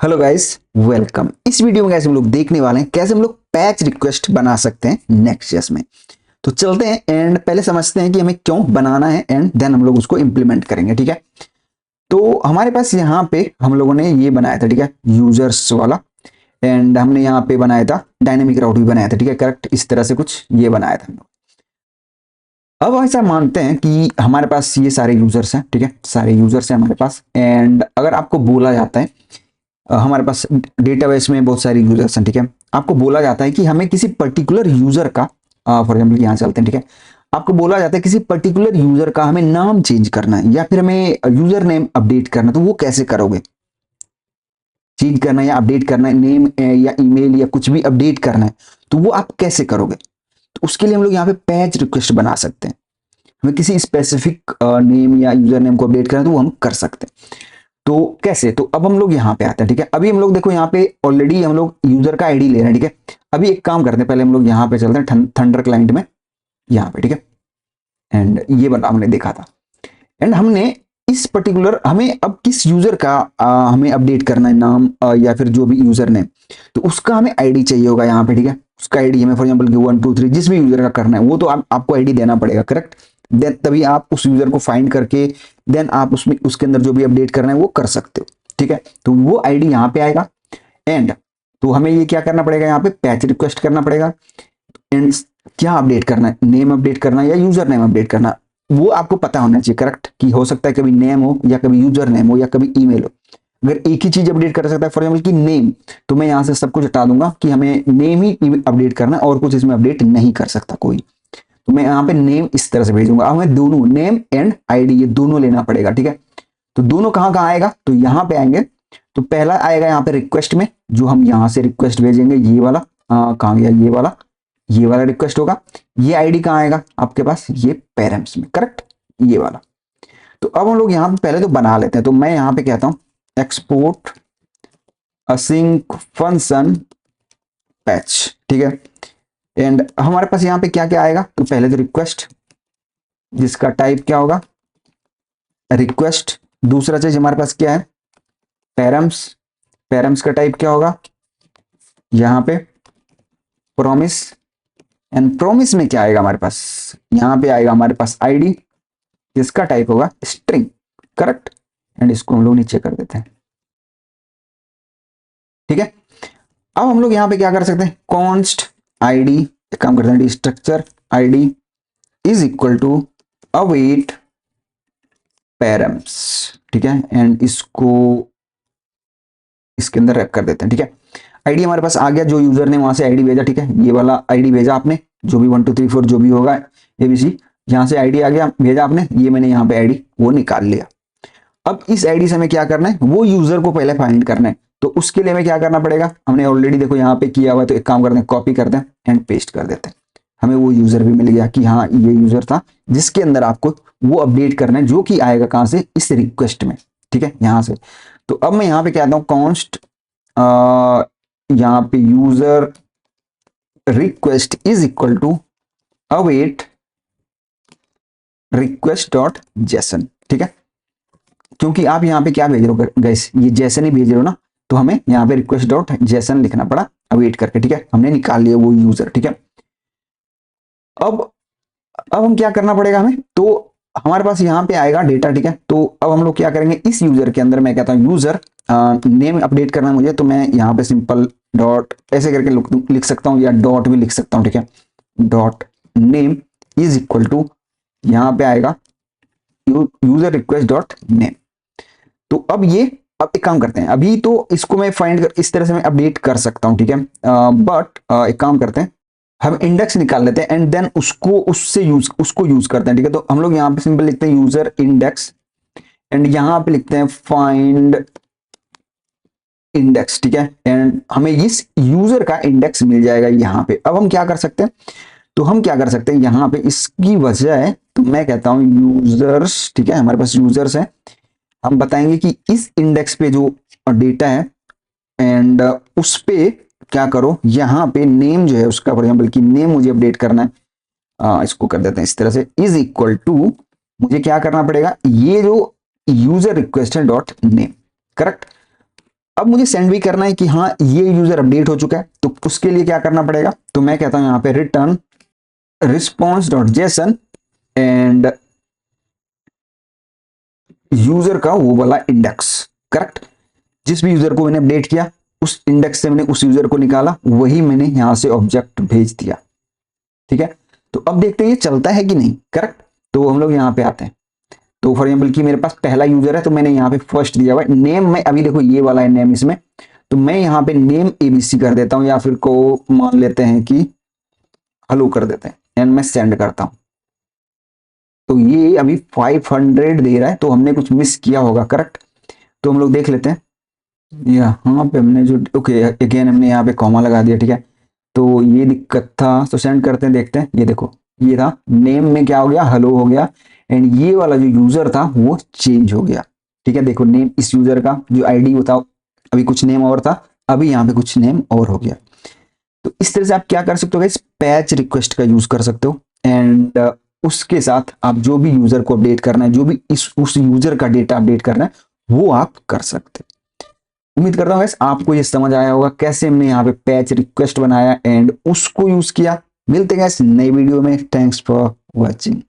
Hello guys, welcome. इस video में guys हम लोग देखने वाले हैं कैसे हम लोग पैच रिक्वेस्ट बना सकते हैं नेक्स्ट.js में। तो चलते हैं एंड पहले समझते हैं कि हमें क्यों बनाना है एंड देन हम लोग उसको इंप्लीमेंट करेंगे। ठीक है, तो हमारे पास यहाँ पे हम लोगों ने ये बनाया था, ठीक है, यूजर्स वाला। एंड हमने यहाँ पे बनाया था डायनेमिक राउट भी बनाया था, ठीक है, करेक्ट, इस तरह से कुछ ये बनाया था हम लोग। अब ऐसा मानते हैं कि हमारे पास ये सारे यूजर्स हैं, ठीक है, सारे यूजर्स हैं हमारे पास। एंड अगर आपको बोला जाता है हमारे पास डेटाबेस में बहुत सारे यूजर्स हैं, ठीक है, आपको बोला जाता है कि हमें किसी पर्टिकुलर यूजर का, फॉर एग्जाम्पल यहाँ चलते हैं, ठीक है, आपको बोला जाता है किसी पर्टिकुलर यूजर का हमें नाम चेंज करना है या फिर हमें यूजर नेम अपडेट करना है, तो वो कैसे करोगे? चेंज करना है या अपडेट करना है, नेम या ईमेल या कुछ भी अपडेट करना है, तो वो आप कैसे करोगे? तो उसके लिए हम लोग यहाँ पे पैच रिक्वेस्ट बना सकते हैं। हमें किसी स्पेसिफिक नेम या यूजर नेम को अपडेट करना है तो वो हम कर सकते हैं। तो कैसे? तो अब हम लोग यहाँ पे आते हैं, ठीक है। अभी हम लोग देखो यहाँ पे ऑलरेडी हम लोग यूजर का आईडी ले रहे हैं, ठीक है। अभी एक काम करते हैं, पहले हम लोग यहाँ पे चलते हैं थंडर क्लाइंट में, यहाँ पे, ठीक है। एंड ये बता हमने देखा था एंड हमने इस पर्टिकुलर हमें अब किस यूजर का हमें अपडेट करना है, नाम या फिर जो भी यूजर नेम, तो उसका हमें आईडी चाहिए होगा यहाँ पे, ठीक है। उसका आईडी हमें फॉर एग्जाम्पल 1 2 3 जिस भी यूजर का करना है वो तो आपको आईडी देना पड़ेगा, करेक्ट। देन तभी आप उस यूजर को फाइंड करके देन आप उसमें उसके अंदर जो भी अपडेट करना है वो कर सकते हो, ठीक है। तो वो आईडी यहाँ पे आएगा एंड तो हमें ये क्या करना पड़ेगा, यहाँ पे पैच रिक्वेस्ट करना पड़ेगा। एंड क्या अपडेट करना है, नेम अपडेट करना है या यूजर नेम अपडेट करना, वो आपको पता होना चाहिए, करेक्ट, कि हो सकता है कभी नेम हो या कभी यूजर नेम हो या कभी ईमेल हो। अगर एक ही चीज अपडेट कर सकता है फॉर एग्जाम्पल की नेम, तो मैं यहां से सब कुछ हटा दूंगा कि हमें नेम ही अपडेट करना है और कुछ इसमें अपडेट नहीं कर सकता कोई। तो मैं यहाँ पे नेम इस तरह से भेजूंगा। अब हमें दोनों नेम एंड आईडी ये दोनों लेना पड़ेगा, ठीक है। तो दोनों कहाँ कहाँ आएगा, तो यहाँ पे आएंगे। तो पहला आएगा यहाँ पे रिक्वेस्ट में, जो हम यहाँ से रिक्वेस्ट भेजेंगे, ये वाला कहाँ गया, ये वाला रिक्वेस्ट होगा। ये आईडी कहाँ आएगा आपके पास, ये पेरेंट्स में, करेक्ट, ये वाला। तो अब हम लोग यहाँ पे पहले तो बना लेते हैं। तो मैं यहाँ पे कहता हूँ एक्सपोर्ट असिंक फंक्शन पैच, ठीक है। एंड हमारे पास यहाँ पे क्या क्या आएगा, तो पहले तो रिक्वेस्ट, जिसका टाइप क्या होगा, रिक्वेस्ट। दूसरा चीज हमारे पास क्या है, पैरम्स। पैरम्स का टाइप क्या होगा, यहाँ पे प्रॉमिस। एंड प्रॉमिस में क्या आएगा हमारे पास, यहाँ पे आएगा हमारे पास आईडी, जिसका टाइप होगा स्ट्रिंग, करेक्ट। एंड इसको हम लोग नीचे कर देते हैं, ठीक है। अब हम लोग यहाँ पे क्या कर सकते हैं, कॉन्स्ट आईडी, एक काम करते हैं, structure ID is equal to await params, ठीक है। एंड इसको इसके अंदर रैप कर देते हैं, ठीक है। आईडी हमारे पास आ गया, जो यूजर ने वहां से आईडी भेजा, ठीक है, ये वाला आईडी भेजा आपने, जो भी 1 2 3 4 जो भी होगा एबीसी, यहाँ से आईडी आ गया, भेजा आपने, ये मैंने यहाँ पे आईडी वो निकाल लिया। अब इस आईडी से हमें क्या करना है, वो यूजर को पहले फाइंड करना है। तो उसके लिए हमें क्या करना पड़ेगा, हमने ऑलरेडी देखो यहाँ पे किया हुआ है, तो एक काम करते हैं, कॉपी करते हैं एंड पेस्ट कर देते हैं। हमें वो यूजर भी मिल गया कि हाँ ये यूजर था जिसके अंदर आपको वो अपडेट करना है, जो कि आएगा कहाँ से, इस रिक्वेस्ट में, ठीक है, यहाँ से। तो अब मैं यहाँ पे कहता हूँ कॉन्स्ट यहाँ पे user request is equal to await request dot JSON, ठीक है। क्योंकि आप यहाँ पे क्या भेज रहे हो गैस, ये जेसन ही भेज रहे हो ना, तो हमें यहाँ पे रिक्वेस्ट डॉट जेसन लिखना पड़ा अवेट करके, ठीक है। हमने निकाल लिया वो यूजर, ठीक है। अब हम क्या करना पड़ेगा हमें, तो हमारे पास यहाँ पे आएगा डेटा, ठीक है। तो अब हम लोग क्या करेंगे, इस यूजर के अंदर मैं कहता हूँ यूजर नेम अपडेट करना है मुझे, तो मैं यहाँ पे सिंपल डॉट ऐसे करके लिख सकता हूँ या डॉट भी लिख सकता हूँ, ठीक है। Dot name is equal to यहाँ पे आएगा यूजर रिक्वेस्ट डॉट नेम। तो अब अब एक काम करते हैं, अभी तो इसको मैं फाइंड कर इस तरह से मैं अपडेट कर सकता हूँ, ठीक है। बट एक काम करते हैं, हम इंडेक्स निकाल लेते हैं एंड देन उसको यूज करते हैं, ठीक है। तो हम लोग यहाँ पे सिंपल लिखते हैं यूजर इंडेक्स एंड यहाँ पे लिखते हैं फाइंड इंडेक्स, ठीक है। एंड हमें इस यूजर का इंडेक्स मिल जाएगा यहाँ पे। अब हम क्या कर सकते हैं, तो हम क्या कर सकते हैं, यहाँ पे इसकी वजह है, तो मैं कहता हूँ यूजर्स, ठीक है, हमारे पास यूजर्स है। हम बताएंगे कि इस इंडेक्स पे जो डेटा है एंड उस पे क्या करो, यहाँ पे नेम जो है उसका फॉर एग्जाम्पल की नेम मुझे अपडेट करना है, इसको कर देते हैं इस तरह से, इज इक्वल टू मुझे क्या करना पड़ेगा, ये जो यूजर रिक्वेस्ट है डॉट नेम, करेक्ट। अब मुझे सेंड भी करना है कि हाँ ये यूजर अपडेट हो चुका है, तो उसके लिए क्या करना पड़ेगा, तो मैं कहता हूं यहाँ पे return response dot JSON and user का वो वाला इंडेक्स, करेक्ट। जिस भी यूजर को मैंने अपडेट किया उस इंडेक्स से मैंने उस यूजर को निकाला, वही मैंने यहां से ऑब्जेक्ट भेज दिया, ठीक है। तो अब देखते हैं ये चलता है कि नहीं, करेक्ट। तो हम लोग यहाँ पे आते हैं, तो फॉर एग्जाम्पल कि मेरे पास पहला यूजर है तो मैंने यहाँ पे फर्स्ट दिया हुआ है, नेम में अभी देखो ये वाला है नेम इसमें, तो मैं यहाँ पे नेम एबीसी कर देता हूँ, या फिर को मान लेते हैं कि हेलो कर देते हैं एंड मैं सेंड करता हूँ। तो ये अभी 500 दे रहा है, तो हमने कुछ मिस किया होगा, करेक्ट। तो हम लोग देख लेते हैं, यहाँ पे हमने जो ओके अगेन हमने यहाँ पे कॉमा लगा दिया, ठीक है। तो ये दिक्कत था, तो सेंड करते हैं, देखते हैं। ये देखो ये था नेम में क्या हो गया, हेलो हो गया, एंड ये वाला जो यूजर था वो चेंज हो गया, ठीक है। देखो नेम इस यूजर का जो आईडी होता अभी कुछ नेम और था, अभी यहाँ पे कुछ नेम और हो गया। तो इस तरह से आप क्या कर सकते हो, इस पैच रिक्वेस्ट का यूज कर सकते हो, एंड उसके साथ आप जो भी यूजर को अपडेट करना है, जो भी उस यूजर का डेटा अपडेट करना है, वो आप कर सकते हो। उम्मीद करता हूँ आपको ये समझ आया होगा कैसे हमने यहाँ पे पैच रिक्वेस्ट बनाया एंड उसको यूज किया। मिलते हैं नई वीडियो में, थैंक्स फॉर वॉचिंग।